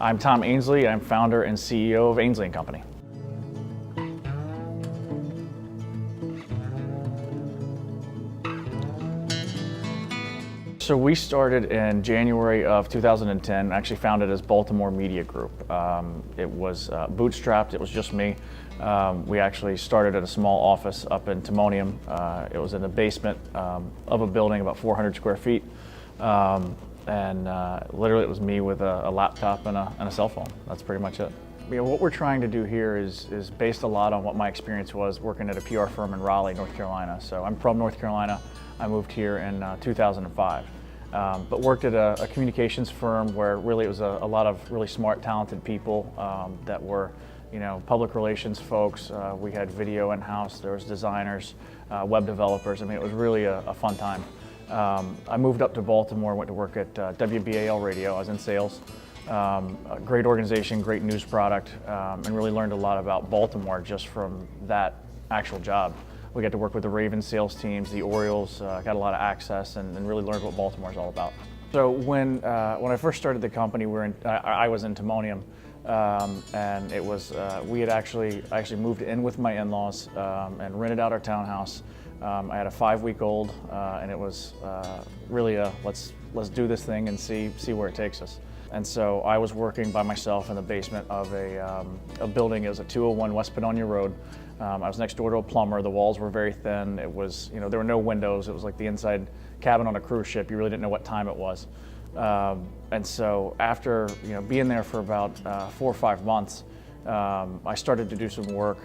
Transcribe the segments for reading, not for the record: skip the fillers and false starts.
I'm Tom Ainsley. I'm founder and CEO of Ainsley & Company. So we started in January of 2010, actually founded as Baltimore Media Group. It was bootstrapped, it was just me. We actually started at a small office up in Timonium. It was in the basement of a building, about 400 square feet. Literally it was me with a laptop and a cell phone. That's pretty much it. What we're trying to do here is based a lot on what my experience was working at a PR firm in Raleigh, North Carolina. So I'm from North Carolina. I moved here in 2005. But worked at a communications firm where really it was a lot of really smart, talented people that were, public relations folks. We had video in-house, there was designers, web developers. I mean, it was really a fun time. I moved up to Baltimore, went to work at WBAL Radio. I was in sales. A great organization, great news product, and really learned a lot about Baltimore just from that actual job. We got to work with the Ravens sales teams, the Orioles, got a lot of access and really learned what Baltimore is all about. So when I first started the company, I was in Timonium, and it was, I actually moved in with my in-laws and rented out our townhouse. I had a 5-week-old, and it was really let's do this thing and see where it takes us. And so I was working by myself in the basement of a building. It was at 201 West Padonia Road. I was next door to a plumber. The walls were very thin. It was, there were no windows. It was like the inside cabin on a cruise ship. You really didn't know what time it was. And so after being there for about 4 or 5 months, I started to do some work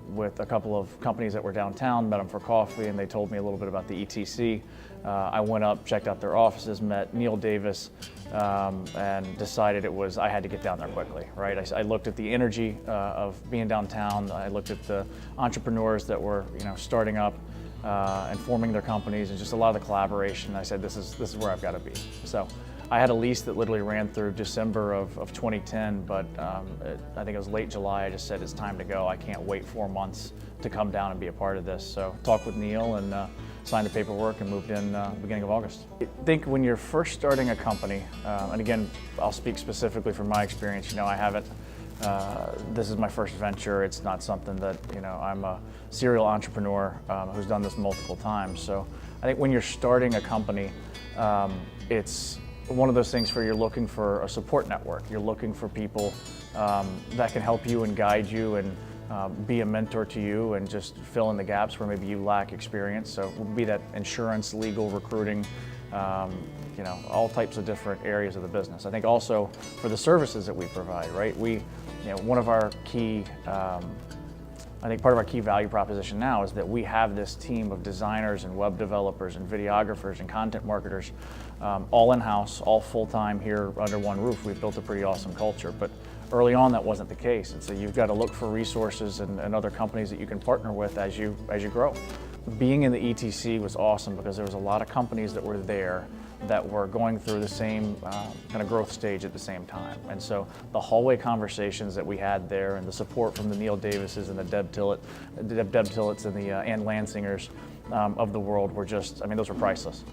with a couple of companies that were downtown, met them for coffee, and they told me a little bit about the ETC. I went up, checked out their offices, met Neil Davis, and decided I had to get down there quickly, right? I looked at the energy of being downtown. I looked at the entrepreneurs that were, starting up and forming their companies, and just a lot of the collaboration. I said, this is where I've got to be. So I had a lease that literally ran through December of 2010, but I think it was late July. I just said, it's time to go. I can't wait 4 months to come down and be a part of this. So talked with Neil and signed the paperwork and moved in beginning of August. I think when you're first starting a company, and again, I'll speak specifically from my experience, I haven't, this is my first venture. It's not something that, I'm a serial entrepreneur who's done this multiple times. So I think when you're starting a company, it's one of those things where you're looking for a support network. You're looking for people that can help you and guide you and be a mentor to you and just fill in the gaps where maybe you lack experience. So it would be that insurance, legal, recruiting, all types of different areas of the business. I think also for the services that we provide, right? One of our key, I think part of our key value proposition now is that we have this team of designers and web developers and videographers and content marketers, all in-house, all full-time here under one roof. We've built a pretty awesome culture, but early on that wasn't the case. And so you've got to look for resources and other companies that you can partner with as you grow. Being in the ETC was awesome because there was a lot of companies that were there that were going through the same kind of growth stage at the same time. And so the hallway conversations that we had there and the support from the Neil Davises and the Deb Tillets and the Ann Lansingers of the world were just, those were priceless.